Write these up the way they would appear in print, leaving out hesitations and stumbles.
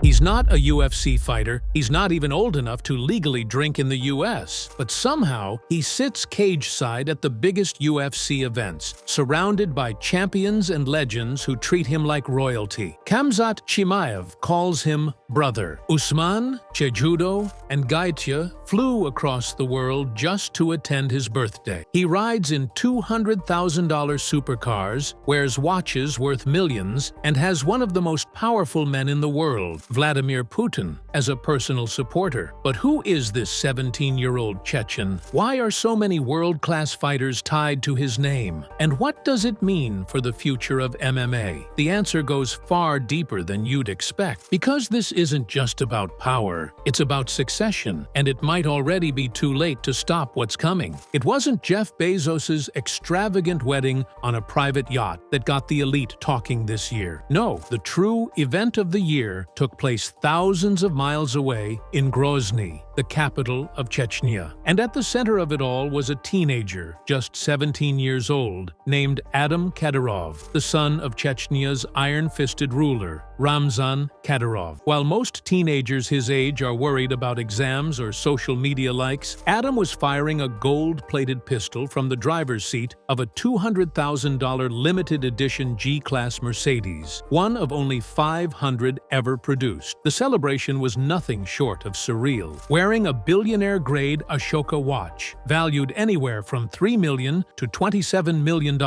He's not a UFC fighter, he's not even old enough to legally drink in the US, but somehow he sits cage-side at the biggest UFC events, surrounded by champions and legends who treat him like royalty. Khamzat Chimaev calls him brother. Usman, Chejudo, and Gaitya flew across the world just to attend his birthday. He rides in $200,000 supercars, wears watches worth millions, and has one of the most powerful men in the world, Vladimir Putin, as a personal supporter. But who is this 17-year-old Chechen? Why are so many world-class fighters tied to his name? And what does it mean for the future of MMA? The answer goes far deeper than you'd expect. Because this isn't just about power, it's about succession, and it might already be too late to stop what's coming. It wasn't Jeff Bezos's extravagant wedding on a private yacht that got the elite talking this year. No, the true event of the year took place thousands of miles away in Grozny, the capital of Chechnya. And at the center of it all was a teenager, just 17 years old, named Adam Kadyrov, the son of Chechnya's iron-fisted ruler, Ramzan Kadyrov. While most teenagers his age are worried about exams or social media likes, Adam was firing a gold-plated pistol from the driver's seat of a $200,000 limited edition G-Class Mercedes, one of only 500 ever produced. The celebration was nothing short of surreal. Wearing a billionaire-grade Ashoka watch, valued anywhere from $3 million to $27 million,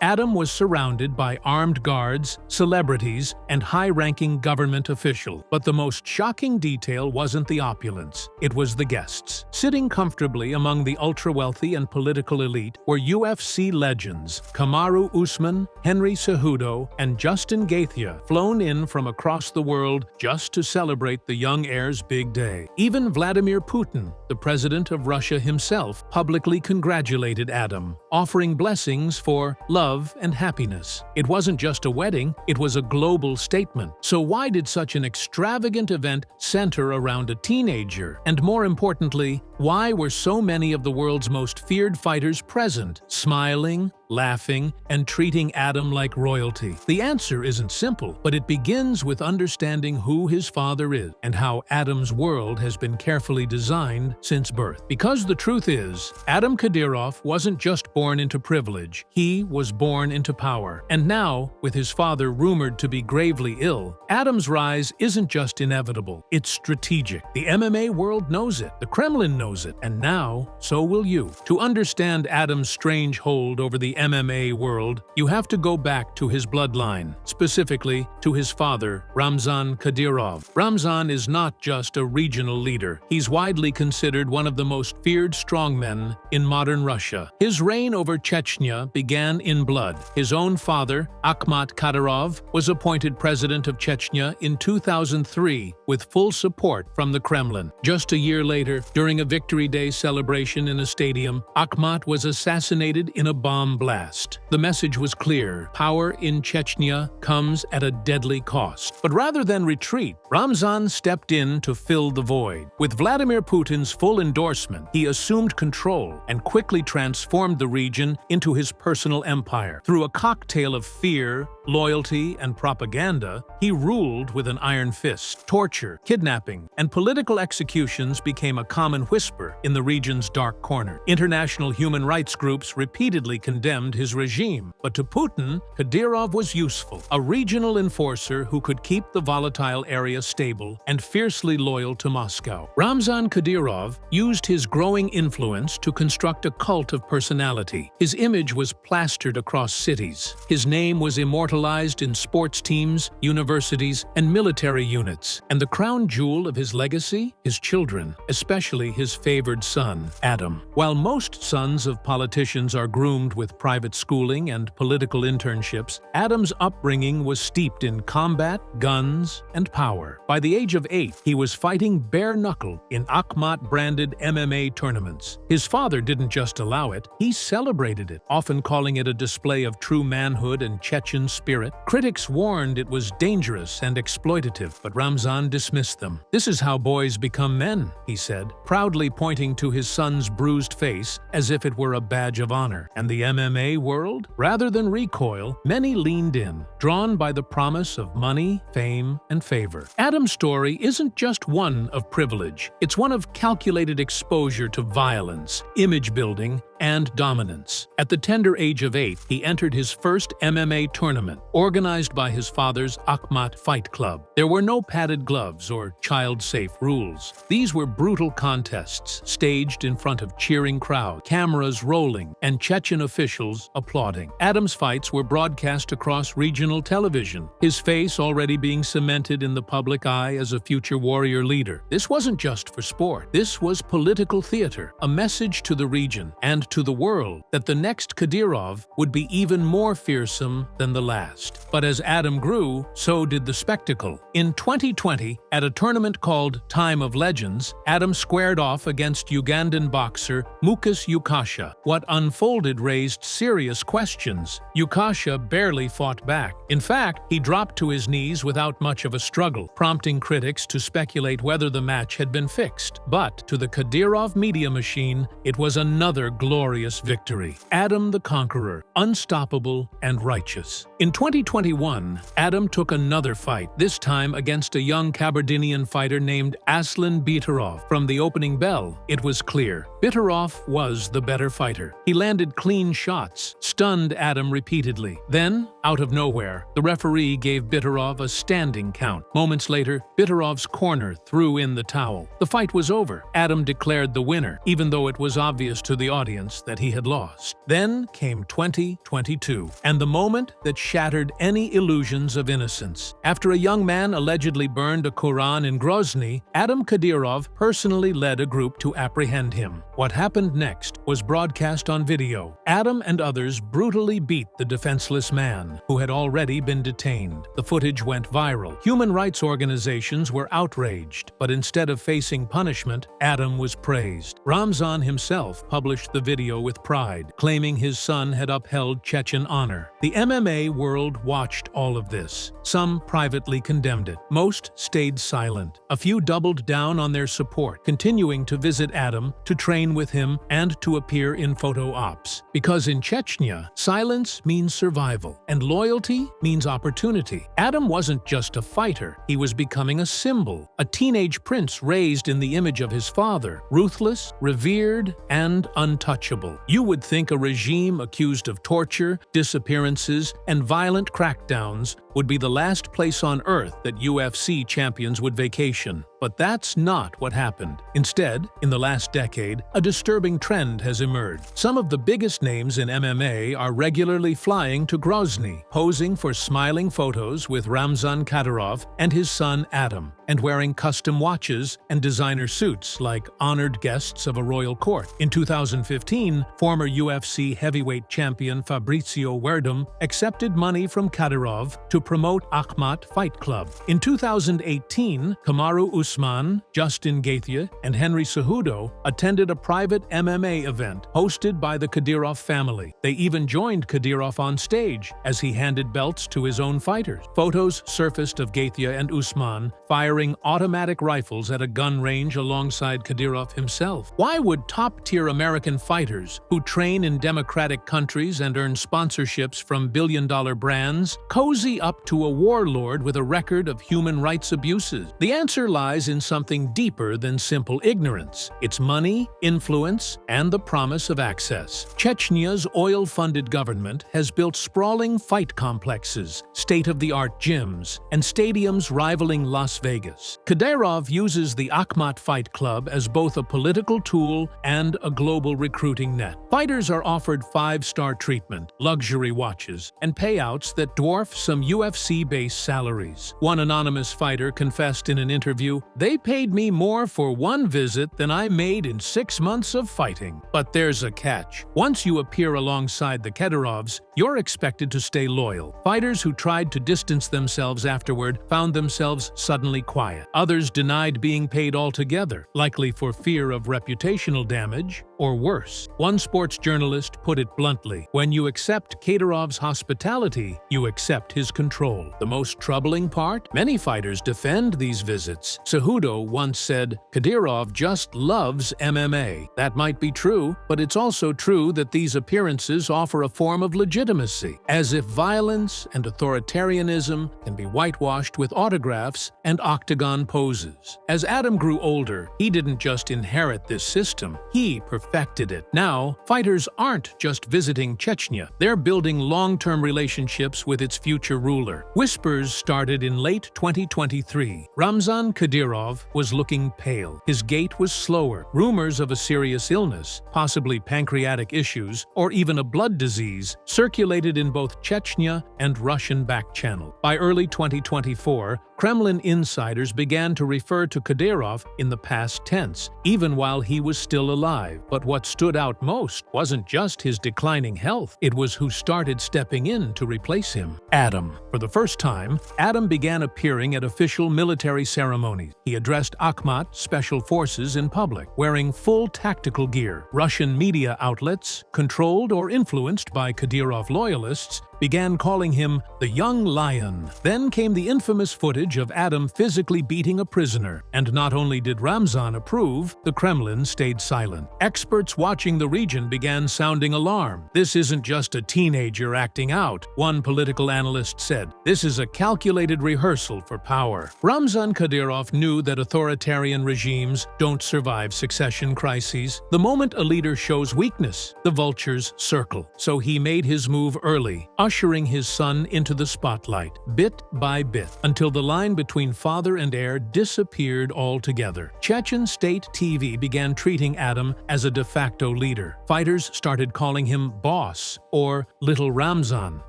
Adam was surrounded by armed guards, celebrities, and high-ranking government officials. But the most shocking detail wasn't the opulence, it was the guests. Sitting comfortably among the ultra-wealthy and political elite were UFC legends Kamaru Usman, Henry Cejudo, and Justin Gaethje, flown in from across the world just to celebrate the young heir's big day. Even Vladimir Putin, the president of Russia himself, publicly congratulated Adam, offering blessings for love and happiness. It wasn't just a wedding, it was a global statement. So why did such an extravagant event center around a teenager? And more importantly, why were so many of the world's most feared fighters present, smiling, laughing, and treating Adam like royalty? The answer isn't simple, but it begins with understanding who his father is and how Adam's world has been carefully designed since birth. Because the truth is, Adam Kadyrov wasn't just born into privilege, he was born into power. And now, with his father rumored to be gravely ill, Adam's rise isn't just inevitable, it's strategic. The MMA world knows it, the Kremlin knows it, and now, so will you. To understand Adam's strange hold over the MMA world, you have to go back to his bloodline, specifically to his father, Ramzan Kadyrov. Ramzan is not just a regional leader. He's widely considered one of the most feared strongmen in modern Russia. His reign over Chechnya began in blood. His own father, Adam Kadyrov, was appointed president of Chechnya in 2003 with full support from the Kremlin. Just a year later, during a Victory Day celebration in a stadium, Akhmat was assassinated in a bomb blast. The message was clear: power in Chechnya comes at a deadly cost. But rather than retreat, Ramzan stepped in to fill the void. With Vladimir Putin's full endorsement, he assumed control and quickly transformed the region into his personal empire. Through a cocktail of fear, loyalty, and propaganda, he ruled with an iron fist. Torture, kidnapping, and political executions became a common whisper in the region's dark corner. International human rights groups repeatedly condemned his regime. But to Putin, Kadyrov was useful, a regional enforcer who could keep the volatile area stable and fiercely loyal to Moscow. Ramzan Kadyrov used his growing influence to construct a cult of personality. His image was plastered across cities. His name was immortalized in sports teams, universities, and military units. And the crown jewel of his legacy? His children, especially his favored son, Adam. While most sons of politicians are groomed with private schooling and political internships, Adam's upbringing was steeped in combat, guns, and power. By the age of 8, he was fighting bare-knuckle in Akhmat-branded MMA tournaments. His father didn't just allow it, he celebrated it, often calling it a display of true manhood and Chechen spirit. spirit. Critics warned it was dangerous and exploitative, but Ramzan dismissed them. "This is how boys become men," he said, proudly pointing to his son's bruised face as if it were a badge of honor. And the MMA world? Rather than recoil, many leaned in, drawn by the promise of money, fame, and favor. Adam's story isn't just one of privilege. It's one of calculated exposure to violence, image building, and dominance. At the tender age of 8, he entered his first MMA tournament, organized by his father's Akhmat Fight Club. There were no padded gloves or child-safe rules. These were brutal contests, staged in front of cheering crowds, cameras rolling, and Chechen officials applauding. Adam's fights were broadcast across regional television, his face already being cemented in the public eye as a future warrior leader. This wasn't just for sport. This was political theater, a message to the region and to the world that the next Kadyrov would be even more fearsome than the last. But as Adam grew, so did the spectacle. In 2020, at a tournament called Time of Legends, Adam squared off against Ugandan boxer Mukas Yukasha. What unfolded raised serious questions. Yukasha barely fought back. In fact, he dropped to his knees without much of a struggle, prompting critics to speculate whether the match had been fixed. But to the Kadyrov media machine, it was another glorious victory. Adam the Conqueror, unstoppable and righteous. In 2021, Adam took another fight, this time against a young Kabardinian fighter named Aslan Kadyrov. From the opening bell, it was clear. Kadyrov was the better fighter. He landed clean shots, stunned Adam repeatedly. Then, out of nowhere, the referee gave Kadyrov a standing count. Moments later, Kadyrov's corner threw in the towel. The fight was over. Adam declared the winner, even though it was obvious to the audience that he had lost. Then came 2022, and the moment that shattered any illusions of innocence. After a young man allegedly burned a Quran in Grozny, Adam Kadyrov personally led a group to apprehend him. What happened next was broadcast on video. Adam and others brutally beat the defenseless man, who had already been detained. The footage went viral. Human rights organizations were outraged, but instead of facing punishment, Adam was praised. Ramzan himself published the video with pride, claiming his son had upheld Chechen honor. The MMA world watched all of this. Some privately condemned it. Most stayed silent. A few doubled down on their support, continuing to visit Adam, to train with him, and to appear in photo ops. Because in Chechnya, silence means survival, and loyalty means opportunity. Adam wasn't just a fighter. He was becoming a symbol, a teenage prince raised in the image of his father, ruthless, revered, and untouchable. You would think a regime accused of torture, disappearances, and violent crackdowns would be the last place on earth that UFC champions would vacation. But that's not what happened. Instead, in the last decade, a disturbing trend has emerged. Some of the biggest names in MMA are regularly flying to Grozny, posing for smiling photos with Ramzan Kadyrov and his son Adam, and wearing custom watches and designer suits like honored guests of a royal court. In 2015, former UFC heavyweight champion Fabricio Werdum accepted money from Kadyrov to promote Akhmat Fight Club. In 2018, Kamaru Usman, Justin Gaethje, and Henry Cejudo attended a private MMA event hosted by the Kadyrov family. They even joined Kadyrov on stage as he handed belts to his own fighters. Photos surfaced of Gaethje and Usman firing automatic rifles at a gun range alongside Kadyrov himself. Why would top-tier American fighters who train in democratic countries and earn sponsorships from billion-dollar brands cozy up to a warlord with a record of human rights abuses? The answer lies in something deeper than simple ignorance. It's money, influence, and the promise of access. Chechnya's oil-funded government has built sprawling fight complexes, state-of-the-art gyms, and stadiums rivaling Las Vegas. Kadyrov uses the Akhmat Fight Club as both a political tool and a global recruiting net. Fighters are offered 5-star treatment, luxury watches, and payouts that dwarf some UFC-based salaries. One anonymous fighter confessed in an interview, "They paid me more for one visit than I made in 6 months of fighting." But there's a catch. Once you appear alongside the Kadyrovs, you're expected to stay loyal. Fighters who tried to distance themselves afterward found themselves suddenly quiet. Others denied being paid altogether, likely for fear of reputational damage or worse. One sports journalist put it bluntly, "When you accept Kadyrov's hospitality, you accept his control." The most troubling part? Many fighters defend these visits. Cejudo once said, "Kadyrov just loves MMA." That might be true, but it's also true that these appearances offer a form of legitimacy, as if violence and authoritarianism can be whitewashed with autographs and octagon poses. As Adam grew older, he didn't just inherit this system, he perfected it. Now, fighters aren't just visiting Chechnya, they're building long-term relationships with its future ruler. Whispers started in late 2023. Ramzan Kadyrov was looking pale. His gait was slower. Rumors of a serious illness, possibly pancreatic issues, or even a blood disease, circulated in both Chechnya and Russian back channel. By early 2024, Kremlin insiders began to refer to Kadyrov in the past tense, even while he was still alive. But what stood out most wasn't just his declining health, it was who started stepping in to replace him. Adam. For the first time, Adam began appearing at official military ceremonies. He addressed Akhmat Special Forces in public, wearing full tactical gear. Russian media outlets, controlled or influenced by Kadyrov loyalists, began calling him the Young Lion. Then came the infamous footage of Adam physically beating a prisoner. And not only did Ramzan approve, the Kremlin stayed silent. Experts watching the region began sounding alarm. "This isn't just a teenager acting out," one political analyst said. "This is a calculated rehearsal for power." Ramzan Kadyrov knew that authoritarian regimes don't survive succession crises. The moment a leader shows weakness, the vultures circle. So he made his move early, ushering his son into the spotlight, bit by bit, until the line between father and heir disappeared altogether. Chechen state TV began treating Adam as a de facto leader. Fighters started calling him boss or Little Ramzan.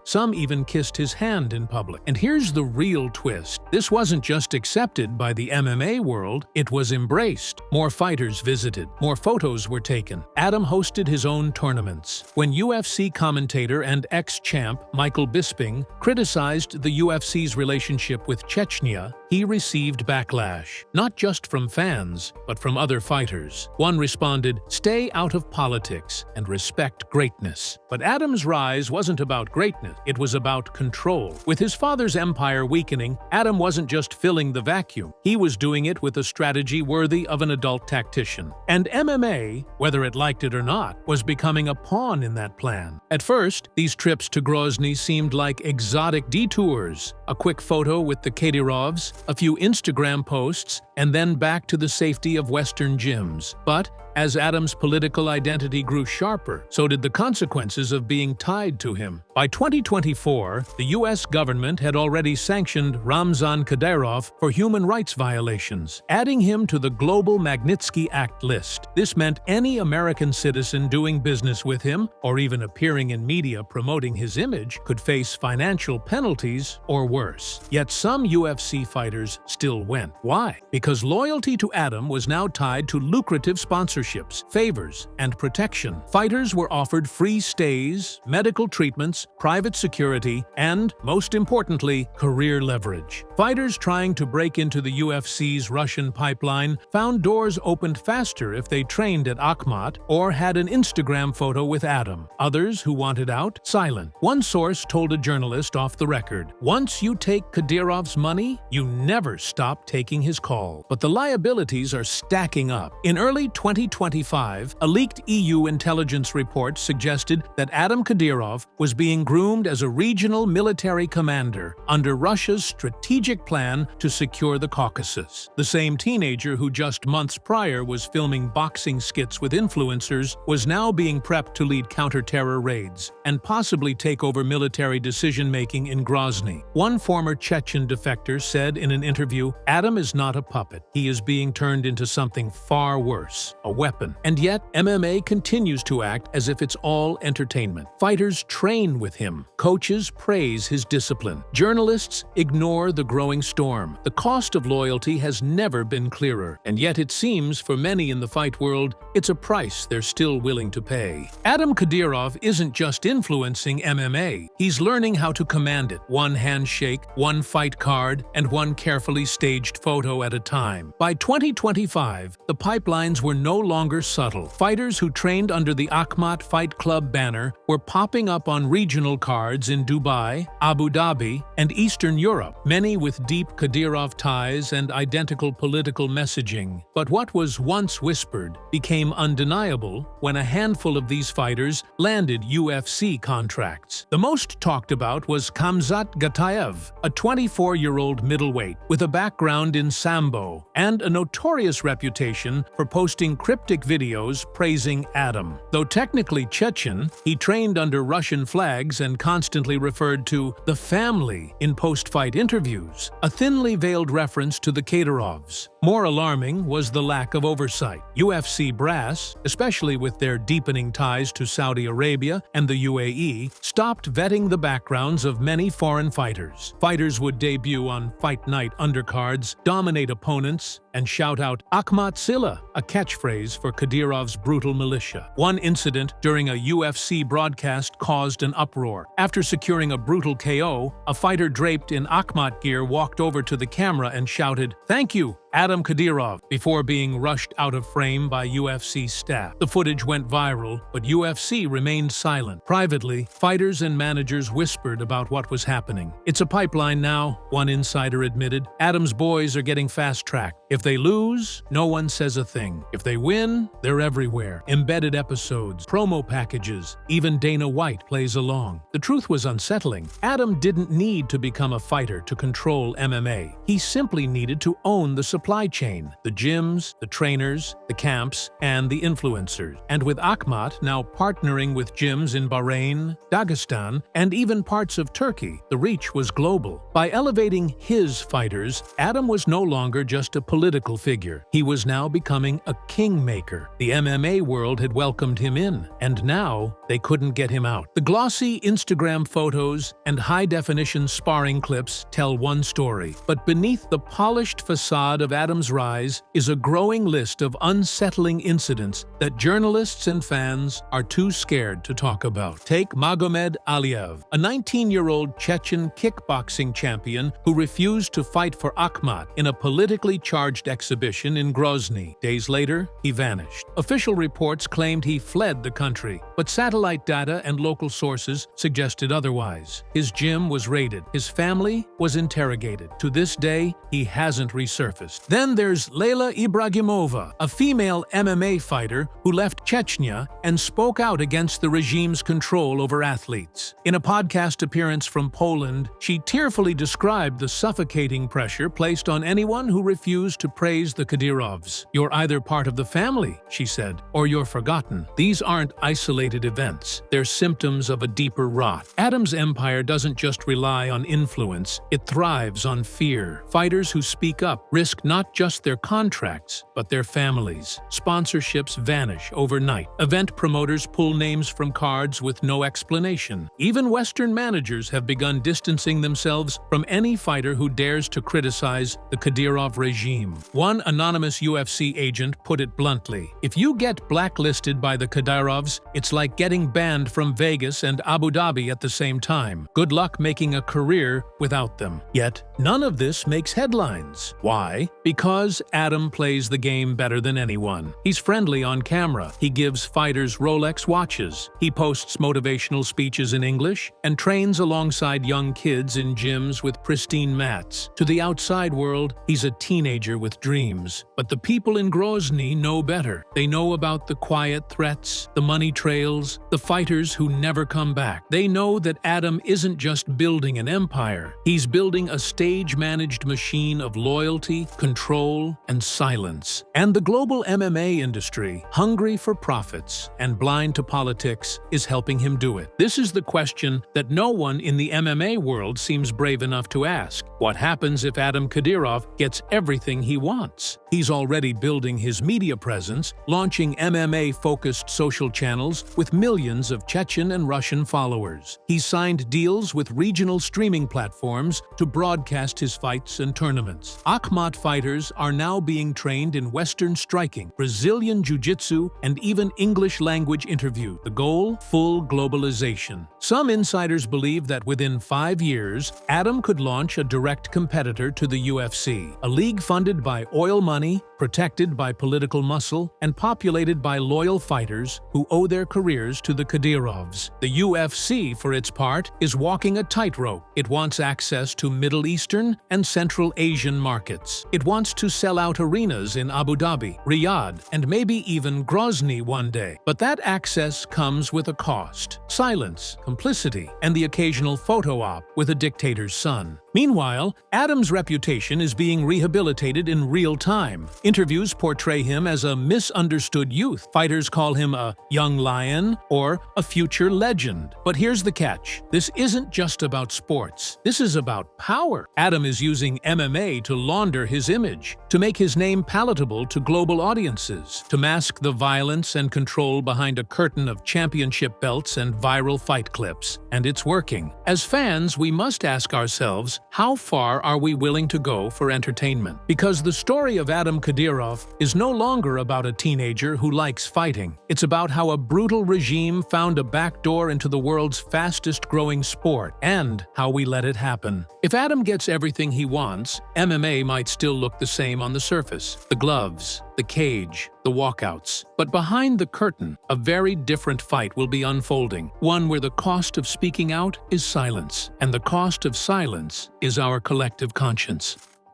Some even kissed his hand in public. And here's the real twist. This wasn't just accepted by the MMA world, it was embraced. More fighters visited, more photos were taken. Adam hosted his own tournaments. When UFC commentator and ex-champ Michael Bisping criticized the UFC's relationship with Chechnya, he received backlash, not just from fans, but from other fighters. One responded, "Stay out of politics and respect greatness." But Adam's rise wasn't about greatness, it was about control. With his father's empire weakening, Adam wasn't just filling the vacuum, he was doing it with a strategy worthy of an adult tactician. And MMA, whether it liked it or not, was becoming a pawn in that plan. At first, these trips to Grozny seemed like exotic detours. A quick photo with the Kadyrovs, a few Instagram posts, and then back to the safety of Western gyms. But as Adam's political identity grew sharper, so did the consequences of being tied to him. By 2024, the U.S. government had already sanctioned Ramzan Kadyrov for human rights violations, adding him to the global Magnitsky Act list. This meant any American citizen doing business with him, or even appearing in media promoting his image, could face financial penalties or worse. Yet some UFC fighters still went. Why? Because loyalty to Adam was now tied to lucrative sponsorships, favors, and protection. Fighters were offered free stays, medical treatments, private security, and, most importantly, career leverage. Fighters trying to break into the UFC's Russian pipeline found doors opened faster if they trained at Akhmat or had an Instagram photo with Adam. Others who wanted out, silent. One source told a journalist off the record, "Once you take Kadyrov's money, you never stop taking his call." But the liabilities are stacking up. In early 2025, a leaked EU intelligence report suggested that Adam Kadyrov was being groomed as a regional military commander under Russia's strategic plan to secure the Caucasus. The same teenager who just months prior was filming boxing skits with influencers was now being prepped to lead counter-terror raids and possibly take over military decision-making in Grozny. One former Chechen defector said in an interview, "Adam is not a puppet. He is being turned into something far worse, a weapon." And yet, MMA continues to act as if it's all entertainment. Fighters train with him. Coaches praise his discipline. Journalists ignore the growing storm. The cost of loyalty has never been clearer, and yet it seems for many in the fight world, it's a price they're still willing to pay. Adam Kadyrov isn't just influencing MMA, he's learning how to command it, one handshake, one fight card, and one carefully staged photo at a time. By 2025, the pipelines were no longer subtle. Fighters who trained under the Akhmat Fight Club banner were popping up on regional cards in Dubai, Abu Dhabi, and Eastern Europe, many with deep Kadyrov ties and identical political messaging. But what was once whispered became undeniable when a handful of these fighters landed UFC contracts. The most talked about was Ramzan Kadyrov, a 24-year-old middleweight with a background in Sambo and a notorious reputation for posting cryptic videos praising Adam. Though technically Chechen, he trained under Russian flags and constantly referred to the family in post-fight interviews, a thinly veiled reference to the Kadyrovs. More alarming was the lack of oversight. UFC brass, especially with their deepening ties to Saudi Arabia and the UAE, stopped vetting the backgrounds of many foreign fighters. Fighters would debut on fight night undercards, dominate opponents, and shout out "Akhmat Silla," a catchphrase for Kadyrov's brutal militia. One incident during a UFC broadcast caused an uproar. After securing a brutal KO, a fighter draped in Akhmat gear walked over to the camera and shouted, "Thank you, Adam Kadyrov," before being rushed out of frame by UFC staff. The footage went viral, but UFC remained silent. Privately, fighters and managers whispered about what was happening. "It's a pipeline now," one insider admitted. "Adam's boys are getting fast-tracked. If they lose, no one says a thing. If they win, they're everywhere. Embedded episodes, promo packages, even Dana White plays along." The truth was unsettling. Adam didn't need to become a fighter to control MMA. He simply needed to own the supply chain, the gyms, the trainers, the camps, and the influencers. And with Akhmat now partnering with gyms in Bahrain, Dagestan, and even parts of Turkey, the reach was global. By elevating his fighters, Adam was no longer just a political figure. He was now becoming a kingmaker. The MMA world had welcomed him in, and now they couldn't get him out. The glossy Instagram photos and high-definition sparring clips tell one story, but beneath the polished facade of Adam's rise is a growing list of unsettling incidents that journalists and fans are too scared to talk about. Take Magomed Aliyev, a 19-year-old Chechen kickboxing champion who refused to fight for Akhmat in a politically charged exhibition in Grozny. Days later, he vanished. Official reports claimed he fled the country, but satellite data and local sources suggested otherwise. His gym was raided. His family was interrogated. To this day, he hasn't resurfaced. Then there's Layla Ibragimova, a female MMA fighter who left Chechnya and spoke out against the regime's control over athletes. In a podcast appearance from Poland, she tearfully described the suffocating pressure placed on anyone who refused to praise the Kadyrovs. "You're either part of the family," she said, "or you're forgotten." These aren't isolated events. They're symptoms of a deeper rot. Adam's empire doesn't just rely on influence, it thrives on fear. Fighters who speak up risk not just their contracts, but their families. Sponsorships vanish overnight. Event promoters pull names from cards with no explanation. Even Western managers have begun distancing themselves from any fighter who dares to criticize the Kadyrov regime. One anonymous UFC agent put it bluntly, "If you get blacklisted by the Kadyrovs, it's like getting banned from Vegas and Abu Dhabi at the same time. Good luck making a career without them." Yet, none of this makes headlines. Why? Because Adam plays the game better than anyone. He's friendly on camera. He gives fighters Rolex watches. He posts motivational speeches in English and trains alongside young kids in gyms with pristine mats. To the outside world, he's a teenager with dreams. But the people in Grozny know better. They know about the quiet threats, the money trails, the fighters who never come back. They know that Adam isn't just building an empire. He's building a stage-managed machine of loyalty, control, and silence. And the global MMA industry, hungry for profits and blind to politics, is helping him do it. This is the question that no one in the MMA world seems brave enough to ask. What happens if Adam Kadyrov gets everything he wants? He's already building his media presence, launching MMA-focused social channels with millions of Chechen and Russian followers. He's signed deals with regional streaming platforms to broadcast broadcast his fights and tournaments. Akhmat fighters are now being trained in Western striking, Brazilian jiu-jitsu, and even English-language interview. The goal? Full globalization. Some insiders believe that within 5 years, Adam could launch a direct competitor to the UFC, a league funded by oil money, protected by political muscle, and populated by loyal fighters who owe their careers to the Kadyrovs. The UFC, for its part, is walking a tightrope. It wants access to Middle Eastern and Central Asian markets. It wants to sell out arenas in Abu Dhabi, Riyadh, and maybe even Grozny one day. But that access comes with a cost: silence, complicity, and the occasional photo op with a dictator's son. Meanwhile, Adam's reputation is being rehabilitated in real time. Interviews portray him as a misunderstood youth. Fighters call him a young lion or a future legend. But here's the catch. This isn't just about sports. This is about power. Adam is using MMA to launder his image, to make his name palatable to global audiences, to mask the violence and control behind a curtain of championship belts and viral fight clips. And it's working. As fans, we must ask ourselves, how far are we willing to go for entertainment? Because the story of Adam Kadyrov is no longer about a teenager who likes fighting. It's about how a brutal regime found a backdoor into the world's fastest-growing sport, and how we let it happen. If Adam gets everything he wants, MMA might still look the same on the surface. The gloves, the cage, the walkouts. But behind the curtain, a very different fight will be unfolding. One where the cost of speaking out is silence, and the cost of silence is our collective conscience.